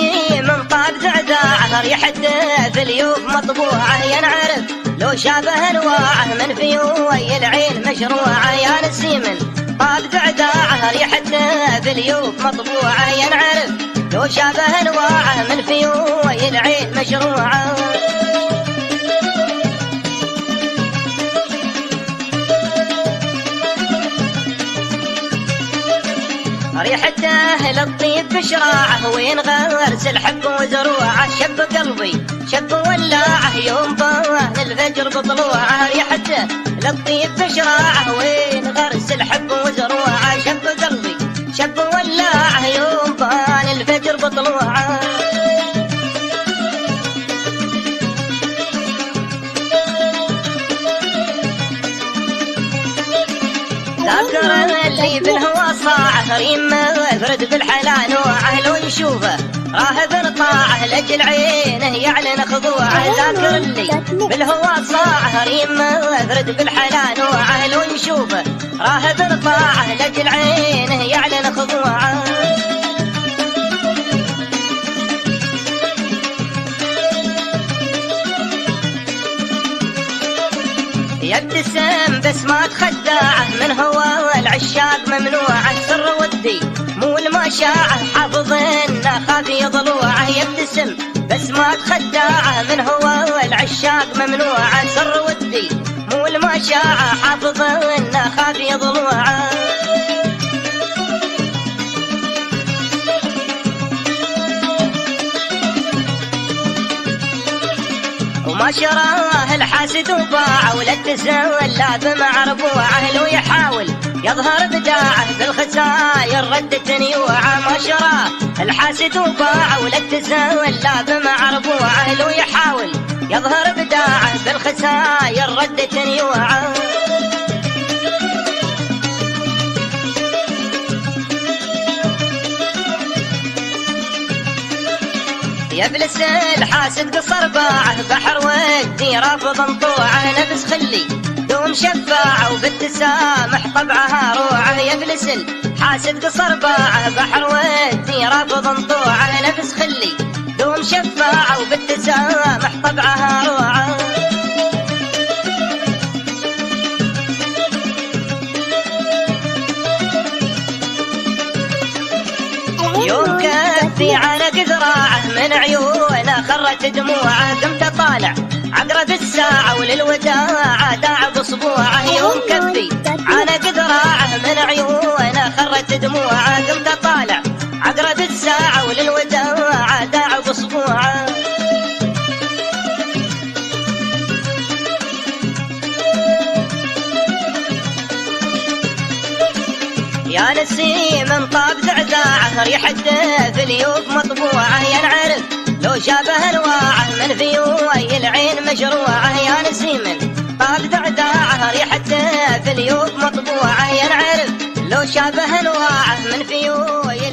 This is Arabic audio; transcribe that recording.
نسيم طاب ذعذاعه ريحته في اليوف مطبوعه ينعرف لو شابه انواعه من فيوي العين مشروعه يا نسيم طاب ذعذاعه ريحته في اليوف مطبوعه ينعرف لو شابه انواعه من فيوي العين مشروعه ريحته للطيب بشراعه وين غرس الحب وزروعه شب قلبي شب ولاعه يوم طاه الفجر بطلوعه ريحته للطيب بشراعه وين غرس الحب وزروعه شب قلبي شب ولاعه يوم طاه الفجر بطلوعه ذاكر اللي بالهوى صاعه ريم فرد بالحلا نوعه لو يشوفه راهب طاعه لاجل عينه يعلن خضوعه ذاكر اللي بالهوى صاعه ريم فرد بالحلا نوعه لو يشوفه راهب طاعه لاجل عينه يعلن خضوعه يبتسم بس ما تخداعه من هو العشاق ممنوعه سر ودي مو المشاعه حافظ انه خافي ضلوعه يبتسم بس ما تخداعه من هو العشاق ممنوعه سر ودي مو المشاعه حافظ انه خافي ضلوعه وما شراه الحاسد وباعه ولا تسولى بمع ربوعه لو يحاول يظهر بداعه بالخساير ردة يوعه ما شراه الحاسد وباعه ولا تسولى بمع ربوعه لو يحاول يظهر بداعه بالخساير ردة يوعه يبلس الحاسد قصر باعه بحر ودي رافض انطوعه نفس خلي دوم شفاعه وبالتسامح طبعها روعه يبلس الحاسد قصر باعه بحر ودي رافض انطوعه نفس خلي دوم شفاعه وبالتسامح طبعها روعه يوم كفي على قذراعه من عيونه خرت دموعه قمت طالع عقرب الساعة وللوداع داع بصبوعه يوم كفي على قذراعه من عيونه خرت دموعه قمت طالع عقرب الساعة وللوداع داع بصبوعه يا نسيم طاب ذعذاعه ريحته في اليوف مطبوعه ينعرف لو شابه انواعه من فيوي العين مشروعه يا نسيم طاب ذعذاعه ريحته في اليوف مطبوعه ينعرف لو شابه انواعه من فيوي